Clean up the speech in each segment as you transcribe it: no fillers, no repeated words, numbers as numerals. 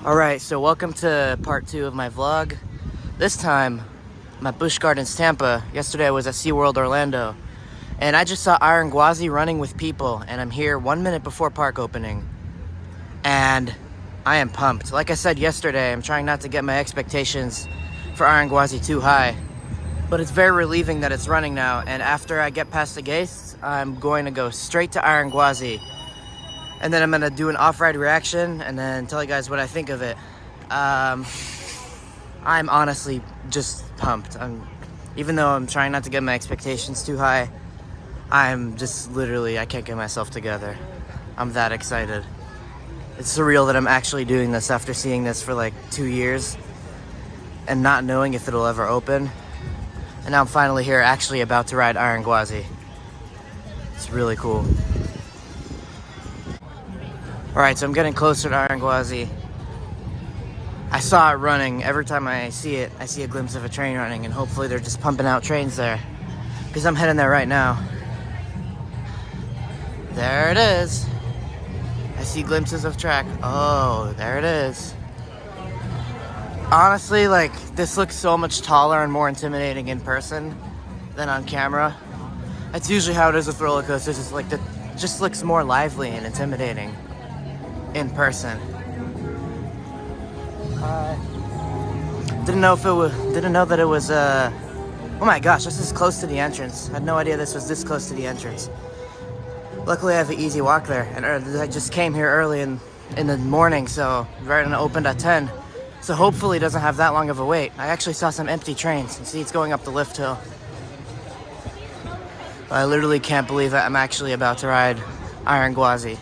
Alright, so welcome to part 2 of my vlog. This time, I'm at Busch Gardens, Tampa. Yesterday I was at SeaWorld Orlando. And I just saw Gwazi running with people, and I'm here 1 minute before park opening. And I am pumped. Like I said yesterday, I'm trying not to get my expectations for Gwazi too high. But it's very relieving that it's running now, and after I get past the gates, I'm going to go straight to Gwazi. And then I'm gonna do an off-ride reaction and then tell you guys what I think of it. I'm honestly just pumped. Even though I'm trying not to get my expectations too high, I'm just literally, I can't get myself together. I'm that excited. It's surreal that I'm actually doing this after seeing this for like 2 years and not knowing if it'll ever open. And now I'm finally here, actually about to ride Gwazi. It's really cool. Alright, so I'm getting closer to Gwazi. I saw it running. Every time I see it, I see a glimpse of a train running, and hopefully they're just pumping out trains there. Because I'm heading there right now. There it is. I see glimpses of track. Oh, there it is. Honestly, like, this looks so much taller and more intimidating in person than on camera. That's usually how it is with roller coasters. It's like, it just looks more lively and intimidating in person. Didn't know that it was oh my gosh, this is close to the entrance. I had no idea this was this close to the entrance. Luckily I have an easy walk there, and I just came here early in the morning, so right when it opened at 10. So hopefully it doesn't have that long of a wait. I actually saw some empty trains. You see it's going up the lift hill. I literally can't believe that I'm actually about to ride Gwazi.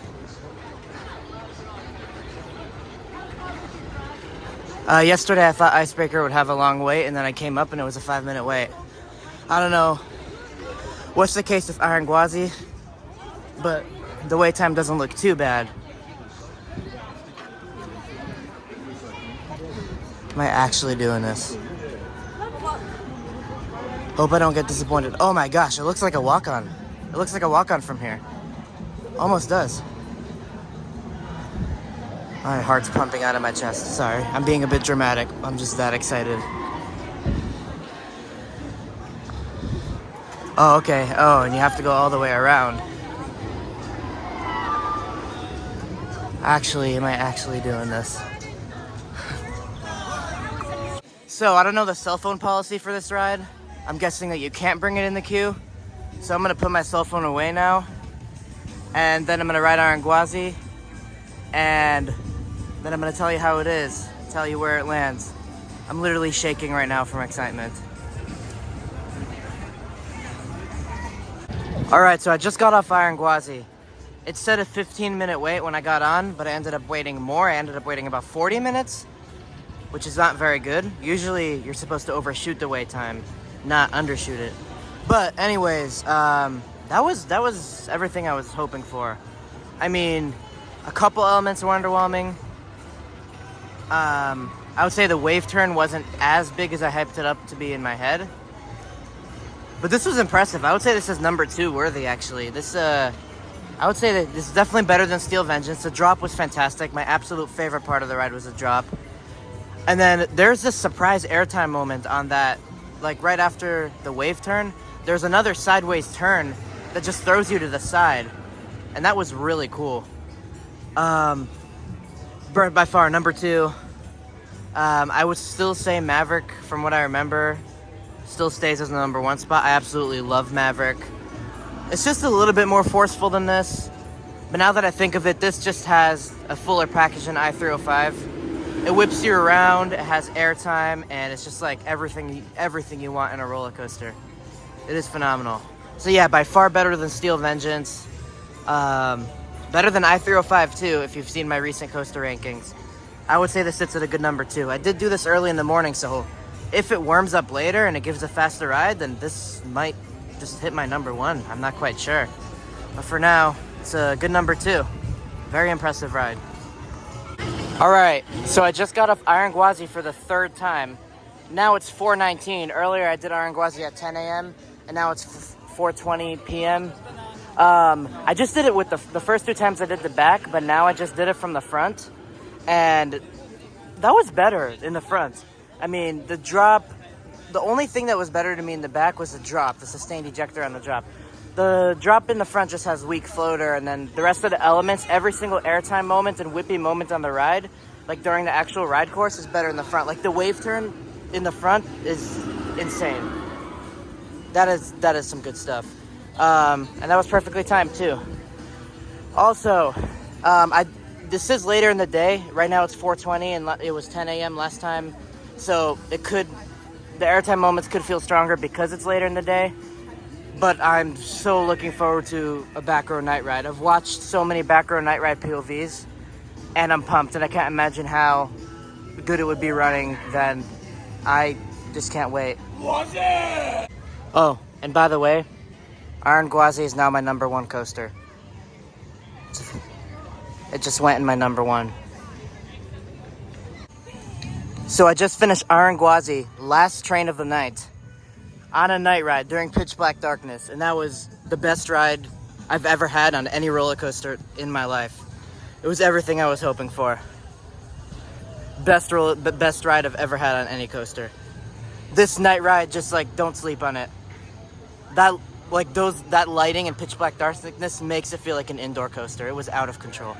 Yesterday I thought Icebreaker would have a long wait, and then I came up and it was a 5-minute wait. I don't know what's the case with Gwazi, but the wait time doesn't look too bad. Am I actually doing this? Hope I don't get disappointed. Oh my gosh, it looks like a walk-on. It looks like a walk-on from here. Almost does. My heart's pumping out of my chest. Sorry, I'm being a bit dramatic. I'm just that excited. Oh, okay. Oh, and you have to go all the way around. Actually, am I actually doing this? So, I don't know the cell phone policy for this ride. I'm guessing that you can't bring it in the queue. So I'm gonna put my cell phone away now. And then I'm gonna ride Gwazi. And then I'm gonna tell you how it is, tell you where it lands. I'm literally shaking right now from excitement. Alright, so I just got off Gwazi. It said a 15-minute wait when I got on, but I ended up waiting more. I ended up waiting about 40 minutes, which is not very good. Usually you're supposed to overshoot the wait time, not undershoot it. But anyways, that was everything I was hoping for. I mean, a couple elements were underwhelming. I would say the wave turn wasn't as big as I hyped it up to be in my head. But this was impressive. I would say this is number 2 worthy, actually. I would say that this is definitely better than Steel Vengeance. The drop was fantastic. My absolute favorite part of the ride was the drop. And then there's this surprise airtime moment on that, like right after the wave turn. There's another sideways turn that just throws you to the side. And that was really cool. By far, number 2. I would still say Maverick, from what I remember, still stays as the number 1 spot. I absolutely love Maverick. It's just a little bit more forceful than this. But now that I think of it, this just has a fuller package than i305. It whips you around, it has airtime, and it's just like everything you want in a roller coaster. It is phenomenal. So yeah, by far better than Steel Vengeance. Better than i305 too, if you've seen my recent coaster rankings. I would say this sits at a good number 2. I did do this early in the morning, so if it warms up later and it gives a faster ride, then this might just hit my number 1. I'm not quite sure. But for now, it's a good number 2. Very impressive ride. Alright, so I just got off Gwazi for the 3rd time. Now it's 4:19. Earlier I did Gwazi at 10 a.m. and now it's 4:20 p.m. I just did it with the first 2 times I did the back, but now I just did it from the front. And that was better in the front. I mean, the drop, the only thing that was better to me in the back was the drop, the sustained ejector on the drop. The drop in the front just has weak floater, and then the rest of the elements, every single airtime moment and whippy moment on the ride, like during the actual ride course, is better in the front. Like the wave turn in the front is insane. That is some good stuff. And that was perfectly timed too. Also, this is later in the day. Right now it's 4:20 and it was 10 a.m. last time. So the airtime moments could feel stronger because it's later in the day. But I'm so looking forward to a back row night ride. I've watched so many back row night ride POVs, and I'm pumped, and I can't imagine how good it would be running then. I just can't wait. Gwazi! Oh, and by the way, Iron Gwazi is now my number 1 coaster. It just went in my number 1. So I just finished Iron Gwazi, last train of the night, on a night ride during pitch black darkness, and that was the best ride I've ever had on any roller coaster in my life. It was everything I was hoping for. Best ride I've ever had on any coaster. This night ride, just like, don't sleep on it. That lighting and pitch black darkness makes it feel like an indoor coaster. It was out of control.